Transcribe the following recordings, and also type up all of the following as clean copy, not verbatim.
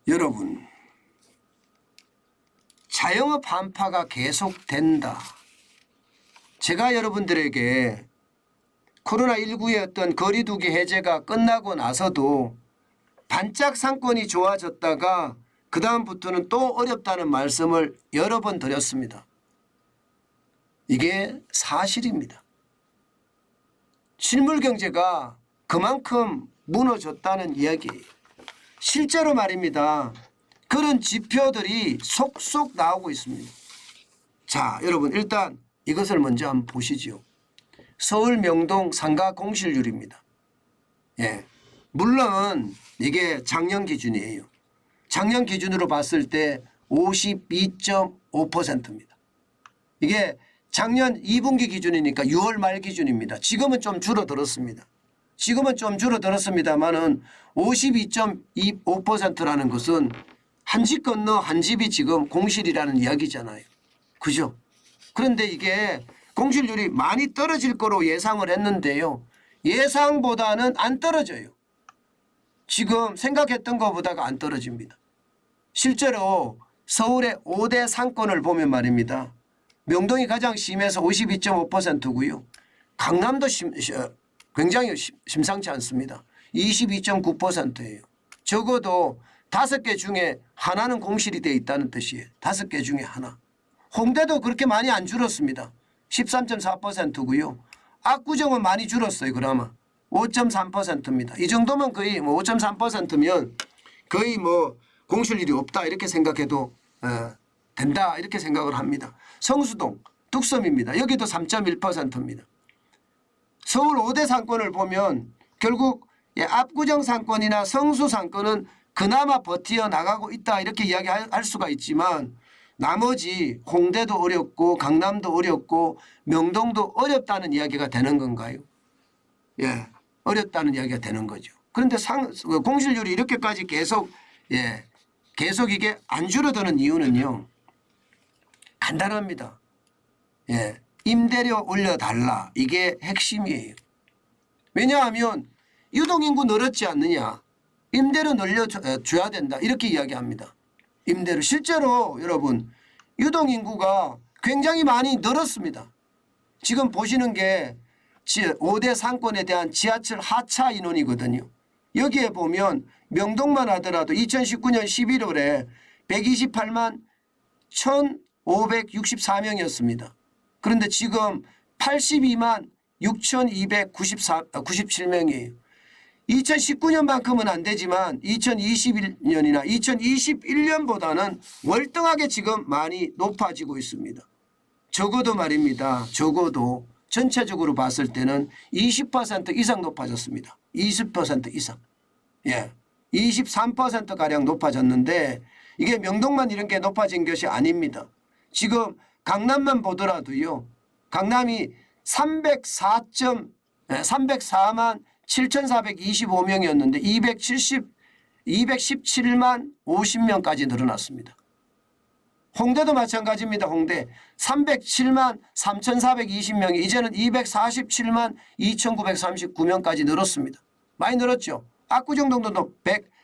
여러분, 자영업 한파가 계속된다. 제가 여러분들에게 코로나19의 어떤 거리두기 해제가 끝나고 나서도 반짝 상권이 좋아졌다가 그 다음부터는 또 어렵다는 말씀을 여러 번 드렸습니다. 이게 사실입니다. 실물 경제가 그만큼 무너졌다는 이야기예요. 실제로 말입니다. 그런 지표들이 속속 나오고 있습니다. 자, 여러분 일단 이것을 먼저 한번 보시죠. 서울 명동 상가 공실률입니다. 예, 물론 이게 작년 기준이에요. 작년 기준으로 봤을 때 52.5%입니다. 이게 작년 2분기 기준이니까 6월 말 기준입니다. 지금은 좀 줄어들었습니다. 지금은 좀 줄어들었습니다만은 52.25%라는 것은 한 집 건너 한 집이 지금 공실이라는 이야기잖아요. 그죠? 그런데 이게 공실률이 많이 떨어질 거로 예상을 했는데요. 예상보다는 안 떨어져요. 지금 생각했던 것보다가 안 떨어집니다. 실제로 서울의 5대 상권을 보면 말입니다. 명동이 가장 심해서 52.5%고요. 강남도 굉장히 심상치 않습니다. 22.9%예요. 적어도 5개 중에 하나는 공실이 되어 있다는 뜻이에요. 5개 중에 하나. 홍대도 그렇게 많이 안 줄었습니다. 13.4%고요. 압구정은 많이 줄었어요. 그나마 5.3%입니다. 이 정도면 거의 5.3%면 거의 공실률이 없다 이렇게 생각해도 된다 이렇게 생각을 합니다. 성수동, 뚝섬입니다. 여기도 3.1%입니다. 서울 5대 상권을 보면 결국 압구정 상권이나 성수 상권은 그나마 버티어 나가고 있다 이렇게 이야기할 수가 있지만 나머지 홍대도 어렵고 강남도 어렵고 명동도 어렵다는 이야기가 되는 건가요? 예, 어렵다는 이야기가 되는 거죠. 그런데 공실률이 이렇게까지 계속 이게 안 줄어드는 이유는요. 간단합니다. 예, 임대료 올려달라. 이게 핵심이에요. 왜냐하면 유동인구 늘었지 않느냐. 임대료 늘려줘야 된다. 이렇게 이야기합니다. 임대료. 실제로 여러분 유동인구가 굉장히 많이 늘었습니다. 지금 보시는 게 5대 상권에 대한 지하철 하차 인원이거든요. 여기에 보면 명동만 하더라도 2019년 11월에 128만 1,564명이었습니다. 그런데 지금 82만 6,297명이에요. 2019년만큼은 안 되지만 2021년이나 2021년보다는 월등하게 지금 많이 높아지고 있습니다. 적어도 말입니다. 적어도 전체적으로 봤을 때는 20% 이상 높아졌습니다. 20% 이상. 예. 23%가량 높아졌는데 이게 명동만 이런 게 높아진 것이 아닙니다. 지금 강남만 보더라도요. 강남이 304만 7,425명이었는데 217만 50명까지 늘어났습니다. 홍대도 마찬가지입니다. 홍대 307만 3,420명이 이제는 247만 2,939명까지 늘었습니다. 많이 늘었죠. 압구정동도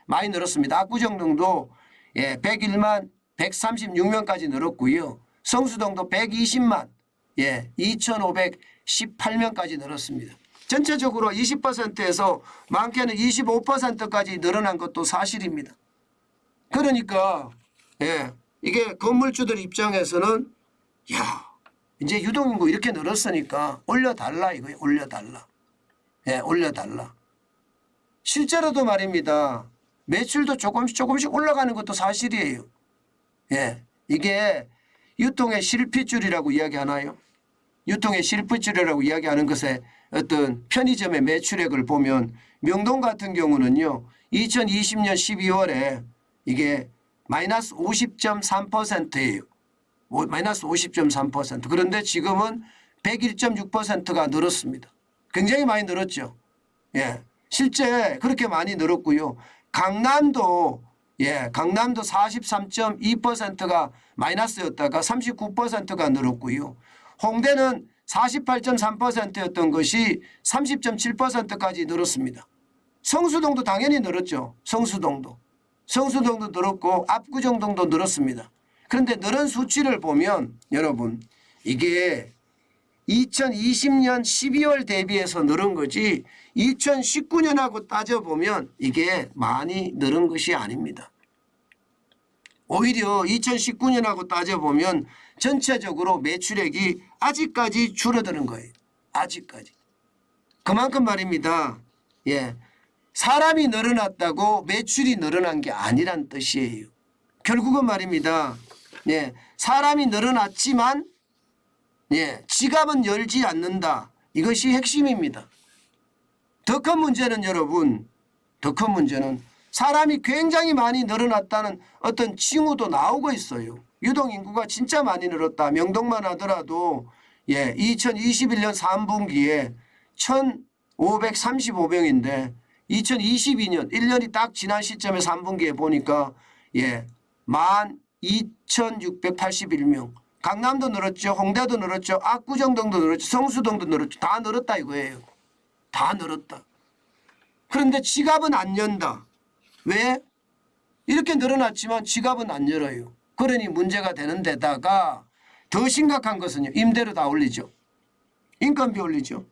많이 늘었습니다. 압구정동도 101만 136명까지 늘었고요. 성수동도 120만 2,518명까지 늘었습니다. 전체적으로 20%에서 많게는 25%까지 늘어난 것도 사실입니다. 그러니까 이게 건물주들 입장에서는 이제 유동인구 이렇게 늘었으니까 올려달라 이거예요. 올려달라. 올려달라. 실제로도 말입니다. 매출도 조금씩 올라가는 것도 사실이에요. 이게 유통의 실핏줄이라고 이야기하나요? 유통의 실핏줄이라고 이야기하는 것에 어떤 편의점의 매출액을 보면 명동 같은 경우는요. 2020년 12월에 이게 마이너스 50.3%예요. 마이너스 50.3%. 그런데 지금은 101.6%가 늘었습니다. 굉장히 많이 늘었죠. 실제 그렇게 많이 늘었고요. 강남도 43.2%가 마이너스였다가 39%가 늘었고요. 홍대는 48.3%였던 것이 30.7%까지 늘었습니다. 성수동도 당연히 늘었죠. 성수동도. 성수동도 늘었고 압구정동도 늘었습니다. 그런데 늘은 수치를 보면 여러분 이게 2020년 12월 대비해서 늘은 거지 2019년하고 따져보면 이게 많이 늘은 것이 아닙니다. 오히려 2019년하고 따져보면 전체적으로 매출액이 아직까지 줄어드는 거예요. 아직까지. 그만큼 말입니다. 예, 사람이 늘어났다고 매출이 늘어난 게 아니란 뜻이에요. 결국은 말입니다. 예, 사람이 늘어났지만 예, 지갑은 열지 않는다. 이것이 핵심입니다. 더 큰 문제는 여러분, 더 큰 문제는 사람이 굉장히 많이 늘어났다는 어떤 징후도 나오고 있어요. 유동인구가 진짜 많이 늘었다. 명동만 하더라도 예, 2021년 3분기에 1,535명인데 2022년 1년이 딱 지난 시점에 3분기에 보니까 예, 12,681명. 강남도 늘었죠. 홍대도 늘었죠. 압구정동도 늘었죠. 성수동도 늘었죠. 다 늘었다 이거예요. 다 늘었다. 그런데 지갑은 안 연다. 왜? 이렇게 늘어났지만 지갑은 안 열어요. 그러니 문제가 되는 데다가 더 심각한 것은요. 임대료 다 올리죠. 인건비 올리죠.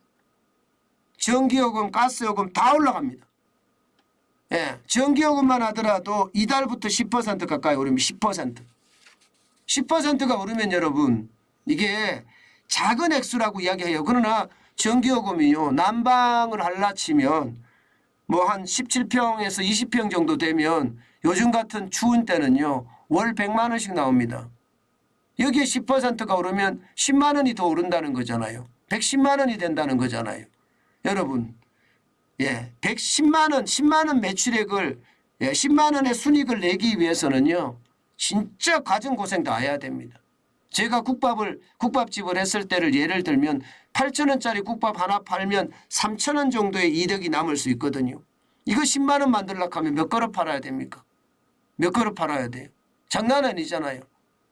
전기요금, 가스요금 다 올라갑니다. 예, 전기요금만 하더라도 이달부터 10% 가까이 오르면 10%. 10%가 오르면 여러분 이게 작은 액수라고 이야기해요. 그러나 전기요금이요. 난방을 할라 치면 뭐 한 17평에서 20평 정도 되면 요즘 같은 추운 때는요. 월 100만 원씩 나옵니다. 여기에 10%가 오르면 10만 원이 더 오른다는 거잖아요. 110만 원이 된다는 거잖아요. 여러분 예, 110만 원, 10만 원 매출액을 예, 10만 원의 순이익을 내기 위해서는요. 진짜 가정 고생 다 해야 됩니다. 제가 국밥집을 했을 때를 예를 들면 8,000원짜리 국밥 하나 팔면 3,000원 정도의 이득이 남을 수 있거든요. 이거 10만 원 만들려고 하면 몇 그릇 팔아야 됩니까? 몇 그릇 팔아야 돼요? 장난 아니잖아요.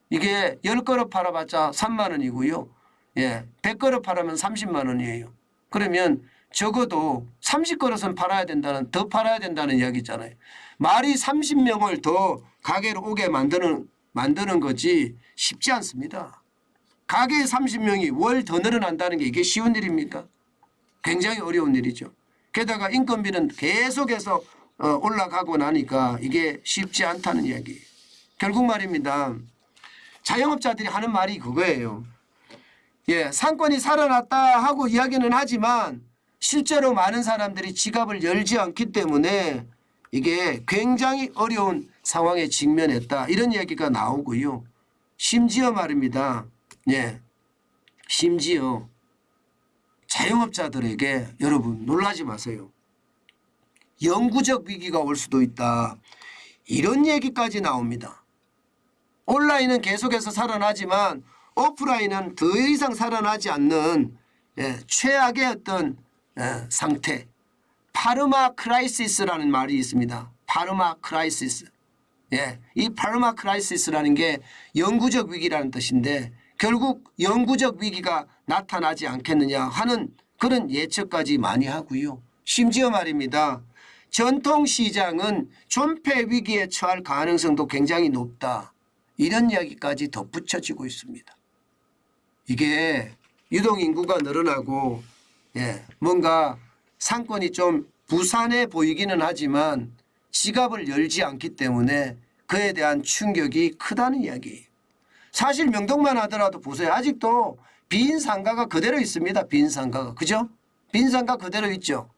이게 10그릇 팔아봤자 3만 원이고요. 예, 100그릇 팔으면 30만 원이에요. 그러면 적어도 30그릇은 팔아야 된다는, 더 팔아야 된다는 이야기잖아요. 말이 30명을 더 가게로 오게 만드는 거지 쉽지 않습니다. 가게에 30명이 월 더 늘어난다는 게 이게 쉬운 일입니까? 굉장히 어려운 일이죠. 게다가 인건비는 계속해서 올라가고 나니까 이게 쉽지 않다는 이야기예요. 결국 말입니다. 자영업자들이 하는 말이 그거예요. 예, 상권이 살아났다 하고 이야기는 하지만 실제로 많은 사람들이 지갑을 열지 않기 때문에 이게 굉장히 어려운 상황에 직면했다. 이런 얘기가 나오고요. 심지어 말입니다. 예, 심지어 자영업자들에게 여러분 놀라지 마세요. 영구적 위기가 올 수도 있다. 이런 얘기까지 나옵니다. 온라인은 계속해서 살아나지만 오프라인은 더 이상 살아나지 않는 예, 최악의 어떤 상태. 파르마 크라이시스라는 말이 있습니다. 파르마 크라이시스. 예, 이 파르마 크라이시스라는 게 영구적 위기라는 뜻인데 결국 영구적 위기가 나타나지 않겠느냐 하는 그런 예측까지 많이 하고요. 심지어 말입니다. 전통시장은 존폐 위기에 처할 가능성도 굉장히 높다. 이런 이야기까지 덧붙여지고 있습니다. 이게 유동인구가 늘어나고 예, 뭔가 상권이 좀 부산해 보이기는 하지만 지갑을 열지 않기 때문에 그에 대한 충격이 크다는 이야기예요. 사실 명동만 하더라도 보세요. 아직도 빈 상가가 그대로 있습니다. 빈 상가가. 그죠? 빈 상가 그대로 있죠.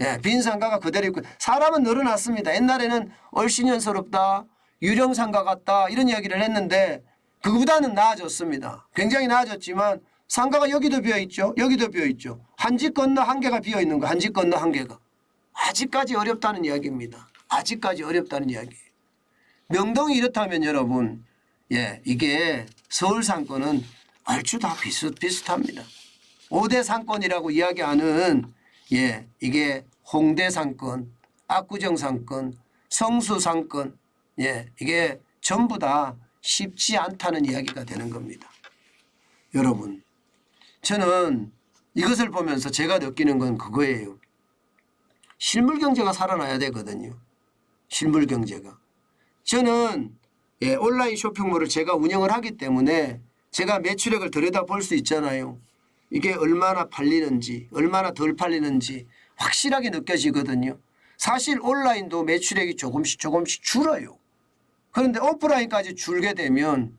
예, 빈 상가가 그대로 있고 사람은 늘어났습니다. 옛날에는 얼씬연스럽다. 유령 상가 같다. 이런 이야기를 했는데 그보다는 나아졌습니다. 굉장히 나아졌지만 상가가 여기도 비어있죠. 여기도 비어있죠. 한 집 건너 한 개가 비어있는 거. 한 집 건너 한 개가. 아직까지 어렵다는 이야기입니다. 아직까지 어렵다는 이야기예요. 명동이 이렇다면 여러분 예, 이게 서울 상권은 얼추 다 비슷비슷합니다. 5대 상권이라고 이야기하는 예, 이게 홍대 상권, 압구정 상권, 성수 상권 예, 이게 전부 다 쉽지 않다는 이야기가 되는 겁니다. 여러분 저는 이것을 보면서 제가 느끼는 건 그거예요. 실물 경제가 살아나야 되거든요. 실물 경제가. 저는 온라인 쇼핑몰을 제가 운영을 하기 때문에 제가 매출액을 들여다볼 수 있잖아요. 이게 얼마나 팔리는지 얼마나 덜 팔리는지 확실하게 느껴지거든요. 사실 온라인도 매출액이 조금씩 줄어요. 그런데 오프라인까지 줄게 되면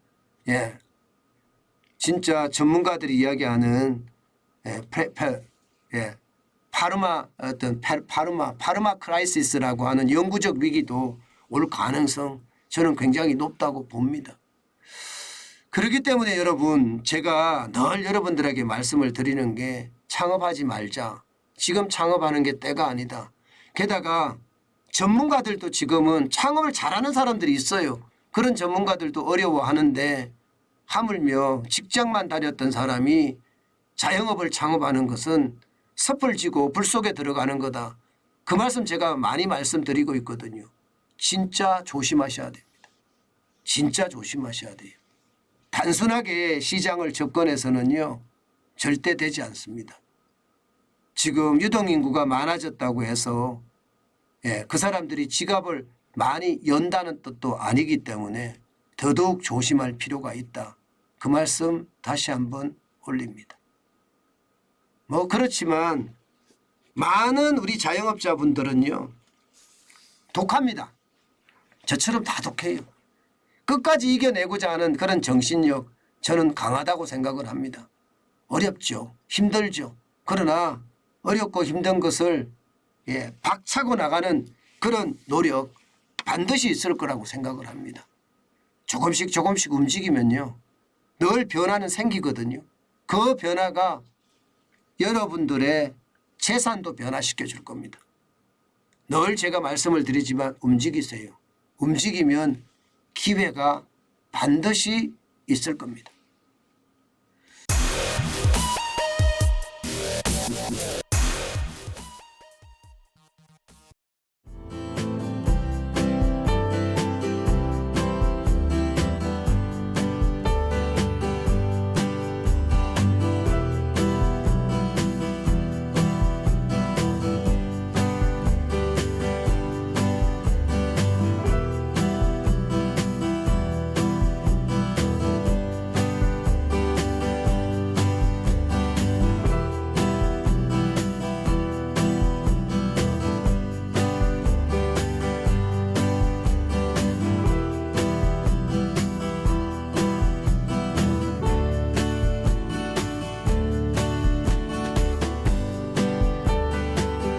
진짜 전문가들이 이야기하는 파르마 크라이시스라고 하는 영구적 위기도 올 가능성 저는 굉장히 높다고 봅니다. 그렇기 때문에 여러분 제가 늘 여러분들에게 말씀을 드리는 게 창업하지 말자. 지금 창업하는 게 때가 아니다. 게다가 전문가들도 지금은 창업을 잘하는 사람들이 있어요. 그런 전문가들도 어려워하는데 하물며 직장만 다녔던 사람이 자영업을 창업하는 것은 섣을 지고 불 속에 들어가는 거다. 그 말씀 제가 많이 말씀드리고 있거든요. 진짜 조심하셔야 됩니다. 진짜 조심하셔야 돼요. 단순하게 시장을 접근해서는요. 절대 되지 않습니다. 지금 유동인구가 많아졌다고 해서 그 사람들이 지갑을 많이 연다는 뜻도 아니기 때문에 더더욱 조심할 필요가 있다. 그 말씀 다시 한번 올립니다. 뭐 그렇지만 많은 우리 자영업자분들은요. 독합니다. 저처럼 다 독해요. 끝까지 이겨내고자 하는 그런 정신력 저는 강하다고 생각을 합니다. 어렵죠. 힘들죠. 그러나 어렵고 힘든 것을 박차고 나가는 그런 노력 반드시 있을 거라고 생각을 합니다. 조금씩 움직이면요. 늘 변화는 생기거든요. 그 변화가 여러분들의 재산도 변화시켜 줄 겁니다. 늘 제가 말씀을 드리지만 움직이세요. 움직이면 기회가 반드시 있을 겁니다.